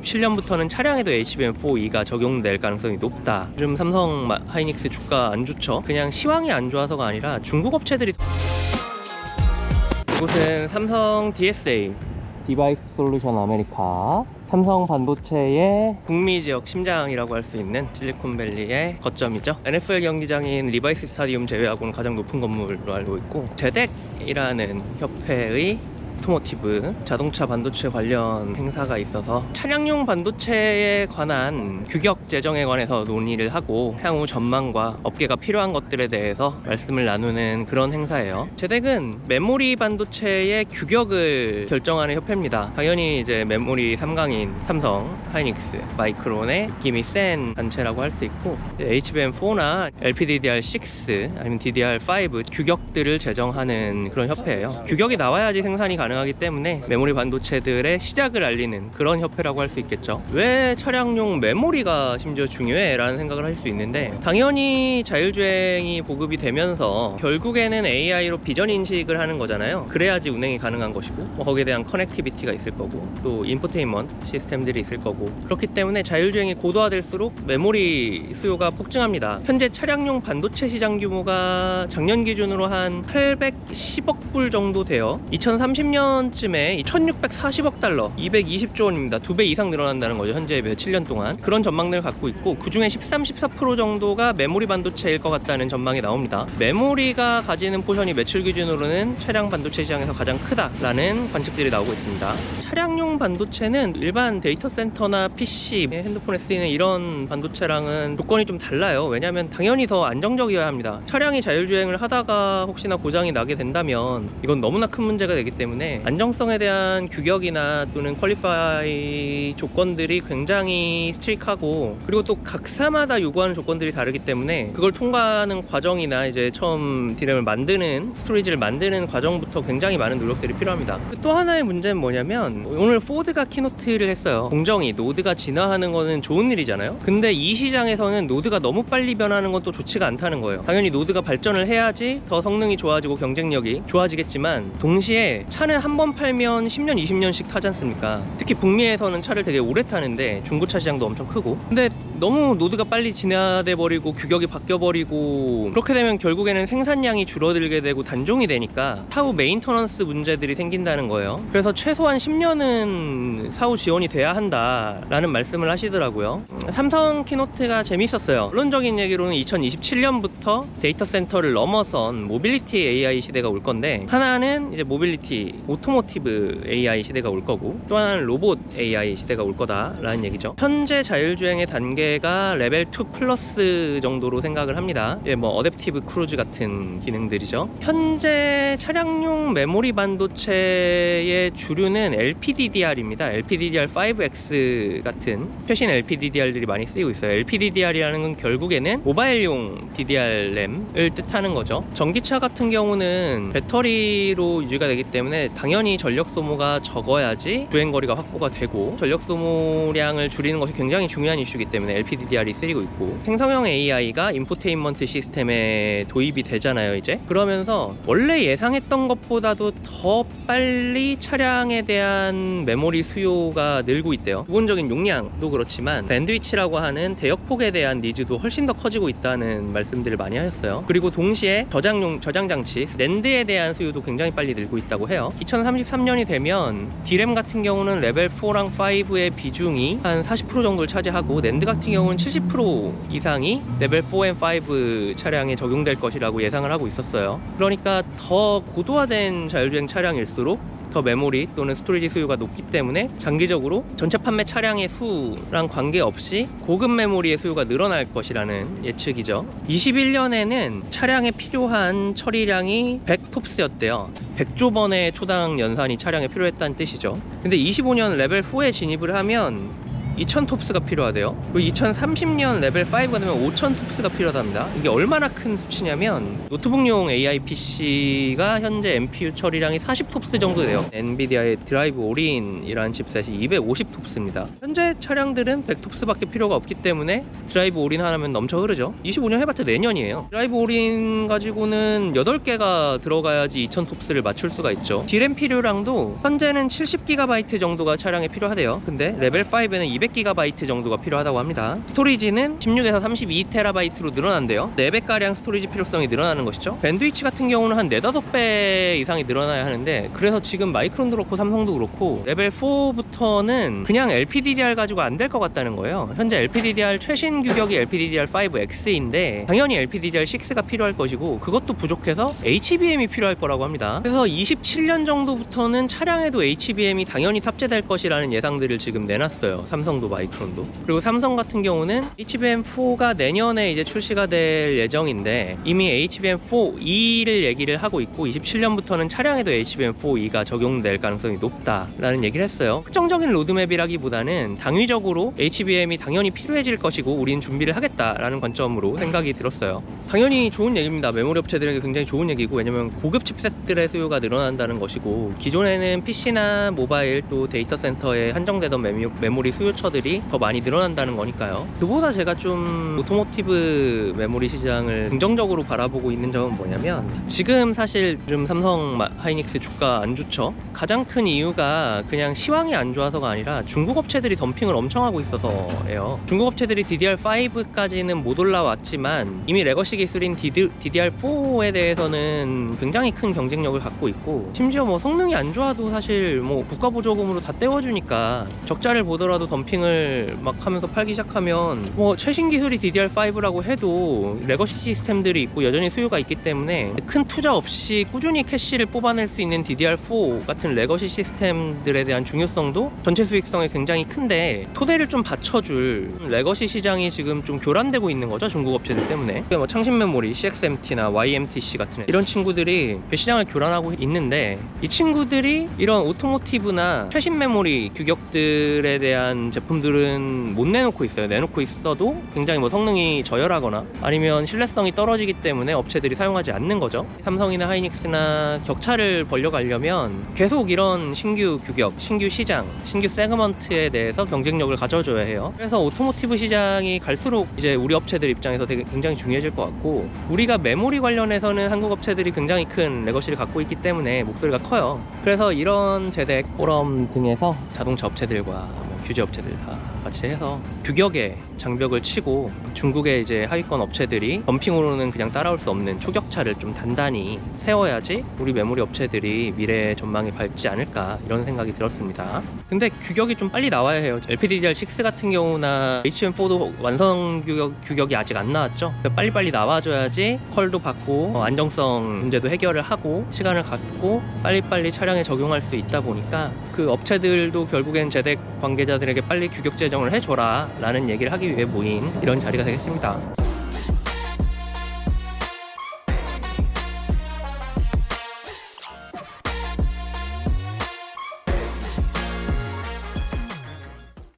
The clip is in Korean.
7년부터는 차량에도 HBM4E가 적용될 가능성이 높다. 요즘 삼성 하이닉스 주가 안 좋죠. 그냥 시황이 안 좋아서가 아니라 중국 업체들이. 이곳은 삼성 DSA 디바이스 솔루션 아메리카, 삼성 반도체의 북미 지역 심장이라고 할 수 있는 실리콘밸리의 거점이죠. NFL 경기장인 리바이스 스타디움 제외하고는 가장 높은 건물로 알고 있고, 제덱이라는 협회의 오토모티브 자동차 반도체 관련 행사가 있어서 차량용 반도체에 관한 규격 제정에 관해서 논의를 하고 향후 전망과 업계가 필요한 것들에 대해서 말씀을 나누는 그런 행사예요. 제덱은 메모리 반도체의 규격을 결정하는 협회입니다. 당연히 이제 메모리 3강인 삼성, 하이닉스, 마이크론의 느낌이 센 단체라고 할 수 있고, HBM4나 LPDDR6 아니면 DDR5 규격들을 제정하는 그런 협회예요. 규격이 나와야지 생산이 가능하기 때문에 메모리 반도체들의 시작을 알리는 그런 협회라고 할 수 있겠죠. 왜 차량용 메모리가 심지어 중요해? 라는 생각을 할 수 있는데, 당연히 자율주행이 보급이 되면서 결국에는 AI로 비전 인식을 하는 거잖아요. 그래야지 운행이 가능한 것이고, 거기에 대한 커넥티비티가 있을 거고, 또 인포테인먼트 시스템들이 있을 거고, 그렇기 때문에 자율주행이 고도화될수록 메모리 수요가 폭증합니다. 현재 차량용 반도체 시장 규모가 작년 기준으로 한 810억 불 정도 돼요. 2030년쯤에 1640억 달러, 220조 원입니다. 2배 이상 늘어난다는 거죠. 현재 며칠 년 동안. 그런 전망들을 갖고 있고, 그 중에 13, 14% 정도가 메모리 반도체일 것 같다는 전망이 나옵니다. 메모리가 가지는 포션이 매출 기준으로는 차량 반도체 시장에서 가장 크다라는 관측들이 나오고 있습니다. 차량용 반도체는 일반 데이터 센터나 PC, 핸드폰에 쓰이는 이런 반도체랑은 조건이 좀 달라요. 왜냐하면 당연히 더 안정적이어야 합니다. 차량이 자율주행을 하다가 혹시나 고장이 나게 된다면 이건 너무나 큰 문제가 되기 때문에 안정성에 대한 규격이나 또는 퀄리파이 조건들이 굉장히 스트릭하고, 그리고 또 각사마다 요구하는 조건들이 다르기 때문에 그걸 통과하는 과정이나 이제 처음 디램을 만드는, 스토리지를 만드는 과정부터 굉장히 많은 노력들이 필요합니다. 또 하나의 문제는 뭐냐면, 오늘 포드가 키노트를 했어요. 공정이 노드가 진화하는 거는 좋은 일이잖아요. 근데 이 시장에서는 노드가 너무 빨리 변하는 건 또 좋지가 않다는 거예요. 당연히 노드가 발전을 해야지 더 성능이 좋아지고 경쟁력이 좋아지겠지만, 동시에 차는 한 번 팔면 10년, 20년씩 타지 않습니까? 특히 북미에서는 차를 되게 오래 타는데 중고차 시장도 엄청 크고, 근데 너무 노드가 빨리 진화돼 버리고 규격이 바뀌어 버리고, 그렇게 되면 결국에는 생산량이 줄어들게 되고 단종이 되니까 사후 메인터넌스 문제들이 생긴다는 거예요. 그래서 최소한 10년은 사후 지원이 돼야 한다라는 말씀을 하시더라고요. 삼성 키노트가 재밌었어요. 결론적인 얘기로는 2027년부터 데이터 센터를 넘어선 모빌리티 AI 시대가 올 건데, 하나는 이제 모빌리티 오토모티브 AI 시대가 올 거고, 또 하나는 로봇 AI 시대가 올 거다라는 얘기죠. 현재 자율주행의 단계가 레벨 2 플러스 정도로 생각을 합니다. 뭐 어댑티브 크루즈 같은 기능들이죠. 현재 차량용 메모리 반도체의 주류는 LPDDR입니다. LPDDR5X 같은 최신 LPDDR들이 많이 쓰이고 있어요. LPDDR이라는 건 결국에는 모바일용 DDR 램을 뜻하는 거죠. 전기차 같은 경우는 배터리로 유지가 되기 때문에 당연히 전력 소모가 적어야지 주행거리가 확보가 되고, 전력 소모량을 줄이는 것이 굉장히 중요한 이슈이기 때문에 LPDDR이 쓰이고 있고, 생성형 AI가 인포테인먼트 시스템에 도입이 되잖아요 이제. 그러면서 원래 예상했던 것보다도 더 빨리 차량에 대한 메모리 수요가 늘고 있대요. 기본적인 용량도 그렇지만 밴드위치라고 하는 대역폭에 대한 니즈도 훨씬 더 커지고 있다는 말씀들을 많이 하셨어요. 그리고 동시에 저장장치 낸드에 대한 수요도 굉장히 빨리 늘고 있다고 해요. 2033년이 되면 D램 같은 경우는 레벨 4랑 5의 비중이 한 40% 정도를 차지하고, 낸드 같은 경우는 70% 이상이 레벨 4&5 차량에 적용될 것이라고 예상을 하고 있었어요. 그러니까 더 고도화된 자율주행 차량일수록 더 메모리 또는 스토리지 수요가 높기 때문에 장기적으로 전체 판매 차량의 수랑 관계없이 고급 메모리의 수요가 늘어날 것이라는 예측이죠. 21년에는 차량에 필요한 처리량이 100톱스였대요. 100조 번의 초당 연산이 차량에 필요했다는 뜻이죠. 근데 25년 레벨 4에 진입을 하면 2000 톱스가 필요하대요. 그리고 2030년 레벨 5가 되면 5000 톱스가 필요하답니다. 이게 얼마나 큰 수치냐면 노트북용 AI PC가 현재 NPU 처리량이 40 톱스 정도 돼요. 엔비디아의 드라이브 올인이라는 칩셋이 250 톱스입니다. 현재 차량들은 100 톱스밖에 필요가 없기 때문에 드라이브 올인 하나면 넘쳐 흐르죠. 25년 해봤자 내년이에요. 드라이브 올인 가지고는 8개가 들어가야지 2000 톱스를 맞출 수가 있죠. D램 필요량도 현재는 70GB 정도가 차량에 필요하대요. 근데 레벨 5에는 200GB 정도가 필요하다고 합니다. 스토리지는 16에서 32TB로 늘어난대요. 4배가량 스토리지 필요성이 늘어나는 것이죠. 밴드위치 같은 경우는 한 4-5배 이상이 늘어나야 하는데, 그래서 지금 마이크론도 그렇고 삼성도 그렇고 레벨 4부터는 그냥 LPDDR 가지고 안 될 것 같다는 거예요. 현재 LPDDR 최신 규격이 LPDDR5X인데 당연히 LPDDR6가 필요할 것이고, 그것도 부족해서 HBM이 필요할 거라고 합니다. 그래서 27년 정도부터는 차량에도 HBM이 당연히 탑재될 것이라는 예상들을 지금 내놨어요. 삼성도 마이크론도. 그리고 삼성 같은 경우는 HBM4가 내년에 이제 출시가 될 예정인데 이미 HBM4E를 얘기를 하고 있고, 27년부터는 차량에도 HBM4E가 적용될 가능성이 높다라는 얘기를 했어요. 특정적인 로드맵이라기보다는 당위적으로 HBM이 당연히 필요해질 것이고 우리는 준비를 하겠다라는 관점으로 생각이 들었어요. 당연히 좋은 얘기입니다. 메모리 업체들에게 굉장히 좋은 얘기고, 왜냐면 고급 칩셋들의 수요가 늘어난다는 것이고, 기존에는 PC나 모바일 또 데이터 센터에 한정되던 메모리 수요처들이 더 많이 늘어난다는 거니까요. 그보다 제가 좀 오토모티브 메모리 시장을 긍정적으로 바라보고 있는 점은 뭐냐면, 지금 사실 좀 삼성 하이닉스 주가 안 좋죠. 가장 큰 이유가 그냥 시황이 안 좋아서가 아니라 중국 업체들이 덤핑을 엄청 하고 있어서예요. 중국 업체들이 DDR5까지는 못 올라왔지만 이미 레거시 기술인 DDR4에 대해서는 굉장히 큰 경쟁력을 갖고 있고, 심지어 뭐 성능이 안 좋아도 사실 뭐 국가보조금으로 다 떼워주니까 적자를 보더라도 덤핑을 막 하면서 팔기 시작하면 뭐 최신 기술이 DDR5라고 해도 레거시 시스템들이 있고 여전히 수요가 있기 때문에 큰 투자 없이 꾸준히 캐시를 뽑아낼 수 있는 DDR4 같은 레거시 시스템들에 대한 중요성도 전체 수익성에 굉장히 큰데, 토대를 좀 받쳐줄 레거시 시장이 지금 좀 교란되고 있는 거죠, 중국 업체들 때문에. 뭐 창신 메모리, CXMT나 YMTC 같은 이런 친구들이 시장을 교란하고 있는데, 이 친구들이 이런 오토모티브나 최신 메모리 규격들에 대한 제품들은 못 내놓고 있어요. 내놓고 있어도 굉장히 뭐 성능이 저열하거나 아니면 신뢰성이 떨어지기 때문에 업체들이 사용하지 않는 거죠. 삼성이나 하이닉스나 격차를 벌려가려면 계속 이런 신규 규격, 신규 시장, 신규 세그먼트에 대해서 경쟁력을 가져줘야 해요. 그래서 오토모티브 시장이 갈수록 이제 우리 업체들 입장에서 되게 굉장히 중요해질 것 같고, 우리가 메모리 관련해서는 한국 업체들이 굉장히 큰 레거시를 갖고 있기 때문에 목소리가 커요. 그래서 이런 제덱, 포럼 등에서 자동차 업체들과 뭐 규제 업체들 다 같이 해서 규격의 장벽을 치고, 중국의 이제 하위권 업체들이 덤핑으로는 그냥 따라올 수 없는 초격차를 좀 단단히 세워야지 우리 메모리 업체들이 미래의 전망이 밝지 않을까, 이런 생각이 들었습니다. 근데 규격이 좀 빨리 나와야 해요. LPDDR6 같은 경우나 HBM4도 완성 규격이 아직 안 나왔죠. 빨리빨리 나와줘야지 컬도 받고 안정성 문제도 해결을 하고 시간을 갖고 빨리빨리 차량에 적용할 수 있다 보니까, 그 업체들도 결국엔 제덱 관계자들에게 빨리 규격 제정을 해줘라 라는 얘기를 하기 위해 모인 이런 자리가 되겠습니다.